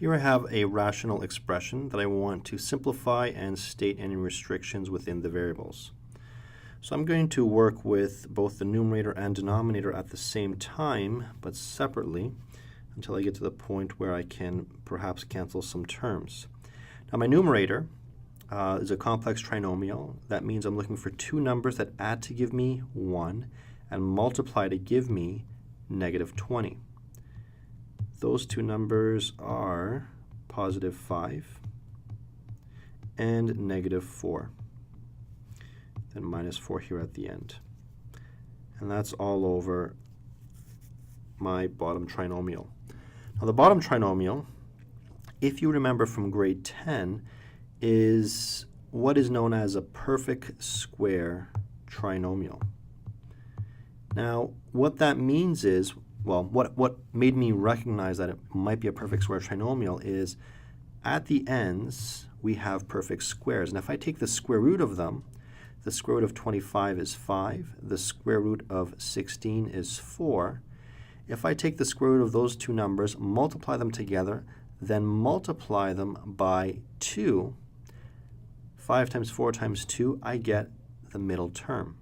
Here I have a rational expression that I want to simplify and state any restrictions within the variables. So I'm going to work with both the numerator and denominator at the same time, but separately, until I get to the point where I can perhaps cancel some terms. Now my numerator is a complex trinomial. That means I'm looking for two numbers that add to give me 1 and multiply to give me negative 20. Those two numbers are positive 5 and negative 4. Then minus 4 here at the end. And that's all over my bottom trinomial. Now the bottom trinomial, if you remember from grade 10, is what is known as a perfect square trinomial. Now what that means is, well, what made me recognize that it might be a perfect square trinomial is at the ends we have perfect squares. And if I take the square root of them, the square root of 25 is 5. The square root of 16 is 4. If I take the square root of those two numbers, multiply them together, then multiply them by 2, 5 times 4 times 2, I get the middle term.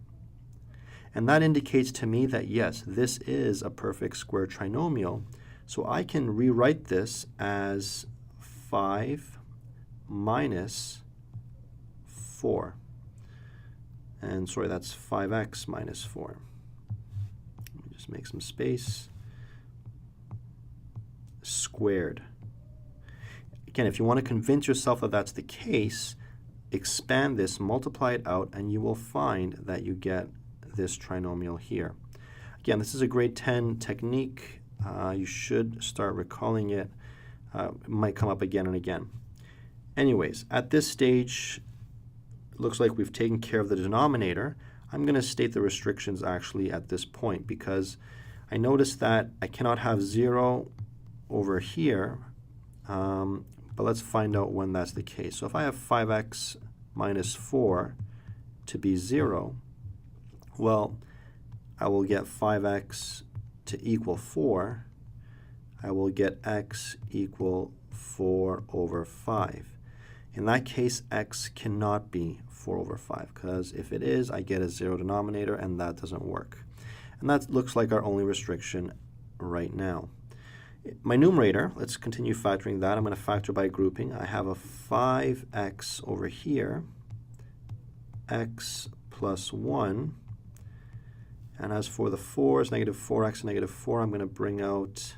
And that indicates to me that, yes, this is a perfect square trinomial. So I can rewrite this as 5 minus 4. And sorry, that's 5x minus 4. Let me just make some space. Squared. Again, if you want to convince yourself that that's the case, expand this, multiply it out, and you will find that you get this trinomial here. Again, this is a grade 10 technique. You should start recalling it. It might come up again and again. Anyways, at this stage, looks like we've taken care of the denominator. I'm going to state the restrictions actually at this point because I noticed that I cannot have 0 over here, but let's find out when that's the case. So if I have 5x minus 4 to be 0, well, I will get 5x to equal 4. I will get x equal 4 over 5. In that case, x cannot be 4 over 5, because if it is, I get a 0 denominator, and that doesn't work. And that looks like our only restriction right now. My numerator, let's continue factoring that. I'm going to factor by grouping. I have a 5x over here, x plus 1. And as for the 4's, negative 4x and negative 4, I'm going to bring out,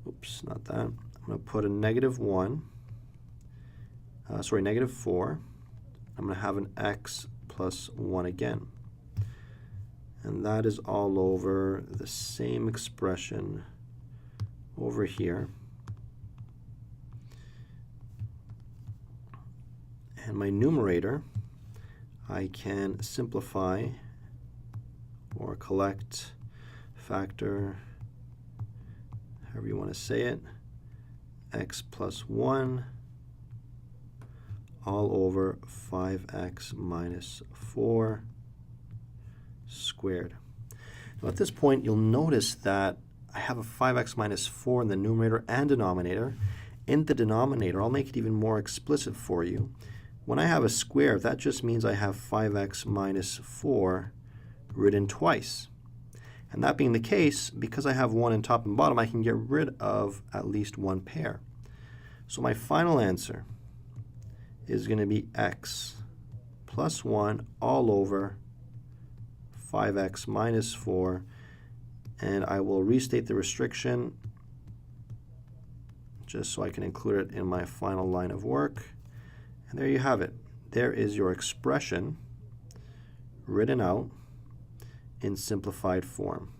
oops, not that. I'm going to put a negative 1. Negative 4. I'm going to have an x plus 1 again. And that is all over the same expression over here. And my numerator, I can simplify or collect, factor, however you want to say it, x plus 1 all over 5x minus 4 squared. Now at this point, you'll notice that I have a 5x minus 4 in the numerator and denominator. In the denominator, I'll make it even more explicit for you. When I have a square, that just means I have 5x minus 4 written twice. And that being the case, because I have 1 in top and bottom, I can get rid of at least one pair. So my final answer is going to be x plus 1 all over 5x minus 4. And I will restate the restriction just so I can include it in my final line of work. And there you have it. There is your expression written out in simplified form.